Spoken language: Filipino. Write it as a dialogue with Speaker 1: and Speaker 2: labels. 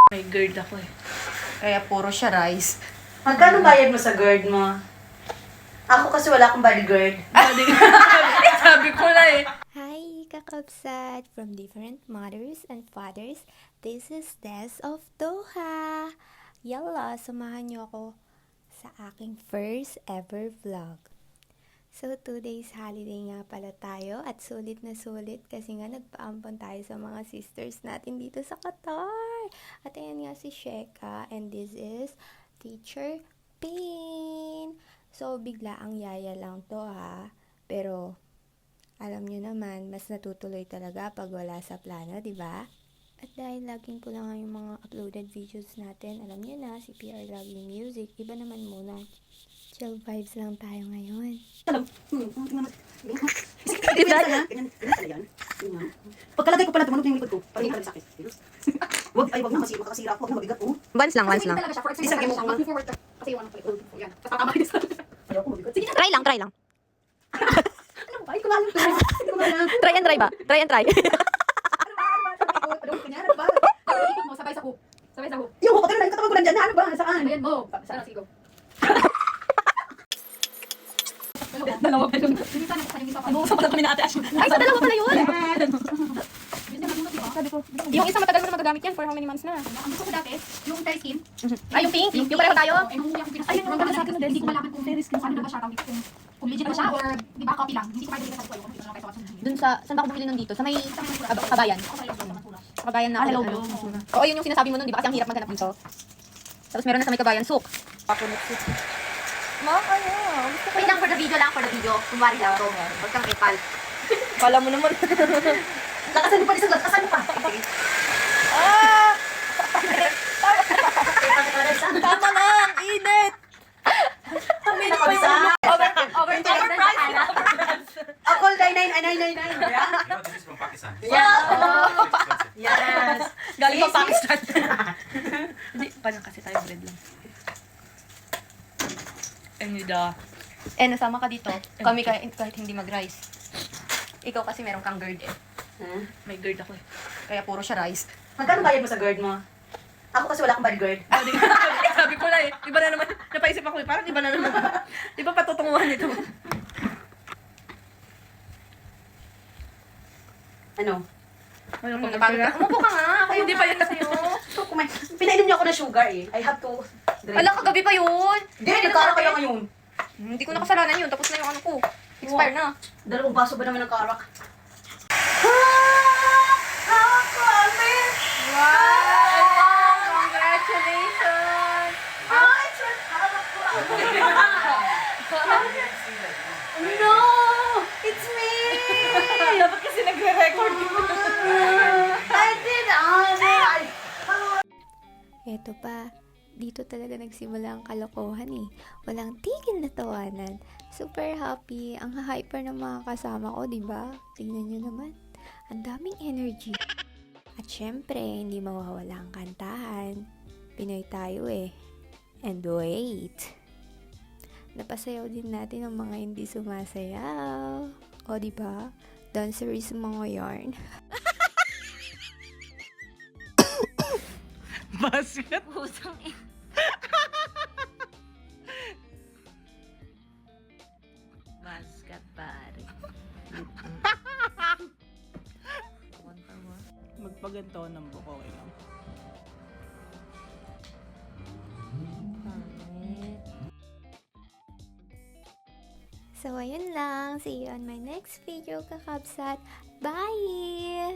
Speaker 1: May GERD ako eh.
Speaker 2: Kaya puro siya rice.
Speaker 3: Magkano bayad mo sa GERD mo? Ako kasi wala akong bodyguard.
Speaker 1: Sabi ko na eh.
Speaker 4: Hi, kakabsat from different mothers and fathers. This is Des of Doha. Yalla, samahan niyo ako sa aking first ever vlog. So, 2 days holiday nga pala tayo at sulit na sulit kasi nga nagpaampon tayo sa mga sisters natin dito sa Qatar. At ayan nga si Sheka and this is Teacher Pin. So, bigla ang yaya lang to ha. Pero, alam nyo naman, mas natutuloy talaga pag wala sa plano, di ba? At dahil laging po lang yung mga uploaded videos natin, alam nyo na, si PR Laging Music, iba naman muna. Chill vibes lang tayo ngayon.
Speaker 3: Pagkalagay ko pala, tumunog yung likod ko. Parang hindi sa akin. Wag na, makakasira ako. Wag na mabigat po.
Speaker 2: Once lang.
Speaker 3: Isang game mo move forward. Kasi yung ano ko. Yan. Tatama kayo sa ayaw ko mabigat. Sige na.
Speaker 2: Try lang.
Speaker 3: Ano ba? Ay, kumalang ko.
Speaker 2: Try and try ba? Try and try.
Speaker 3: Ano ba? Ikot mo, sabay sa hook. Sabay sa hook. Yung hook, pero nagkatawag ko lang dyan. Ano ba? Saan? Ayan mo. Saan ang sigaw? Dalawa pa yun. Inuusap pa kami na ate Ashley.
Speaker 4: Ay, sa dalawa pala yun!
Speaker 3: Sabi ko,
Speaker 4: Yung isa matagal mo na magagamit yan for how many months na?
Speaker 3: ang gusto ko dati, yung fair skin.
Speaker 4: Ay, yung pink? Yung pareho tayo?
Speaker 3: Ay, nung ako pinasal. Ayun, yung sa akin na din. Hindi ko malaman kung fair skin. Saan ba siya? Kung legit ba siya or di ba copy lang. Hindi ko pa ibigay sa ko. Kung ito na kayo.
Speaker 2: Dun sa, saan ba ako bumili nun dito? Sa may kabayan. Sa kabayan na.
Speaker 3: Hello,
Speaker 2: ano.
Speaker 3: bro.
Speaker 2: Oo, yun yung sinasabi mo nun, di ba? Kasi ang hirap maghanap dito. Tapos meron na sa may kabayan, souk. Papunot souk.
Speaker 4: Wait lang, for the video. Kunwari lang to. Huwag kang ipal.
Speaker 2: Kala mo naman.
Speaker 3: Lakasan mo pa, isang lakasan mo pa.
Speaker 2: Tama na, ang init.
Speaker 3: Ako, 999.
Speaker 5: You know, this is from Pakistan.
Speaker 3: Yes.
Speaker 2: Galing pa Pakistan.
Speaker 1: Hindi, parang kasi tayo bread lang. Nida.
Speaker 2: Nasama ka dito. Kami kahit hindi mag-rice. Ikaw kasi meron kang GERD eh.
Speaker 1: May GERD ako eh.
Speaker 2: Kaya puro siya rice.
Speaker 3: Magkano bayad mo sa GERD mo? Ako kasi wala akong bodyguard.
Speaker 1: Sabi ko na eh. Iba na naman. Napaisip ako eh. Parang iba na naman. Di ba patutunguhan ito?
Speaker 3: Ano?
Speaker 1: Ayun,
Speaker 2: Kung napagod ka, umupo ka nga. Ako
Speaker 1: Ay, hindi pa yan.
Speaker 2: sa'yo.
Speaker 3: So, pinainom niyo ako ng sugar eh. I have to drink.
Speaker 2: Alam, kagabi pa yun.
Speaker 3: Hindi, nagkara kayo ngayon.
Speaker 2: Hindi ko nakasalanan yun. Tapos na yung ano ko. Expire na.
Speaker 3: Dalawang baso ba naman ng karak?
Speaker 2: Wow! Congratulations!
Speaker 3: No! It's me!
Speaker 1: Dapat kasi nagre-record
Speaker 3: I did
Speaker 4: Eto pa, dito talaga nagsimula ang kalokohan eh. Walang tigil na tawanan. Super happy. Ang hyper ng mga kasama ko, di ba? Tingnan nyo naman. Ang daming energy. At syempre, hindi mawawala ang kantahan. Pinoy tayo eh. And wait. Napasayaw din natin ang mga hindi sumasayaw. O di ba? Danceries mga yarn.
Speaker 1: Basket.
Speaker 4: Pusang
Speaker 1: Basket pare.
Speaker 6: Magpaganto ng buko, okay lang.
Speaker 4: So, ayun lang. See you on my next video, kakabsat. Bye!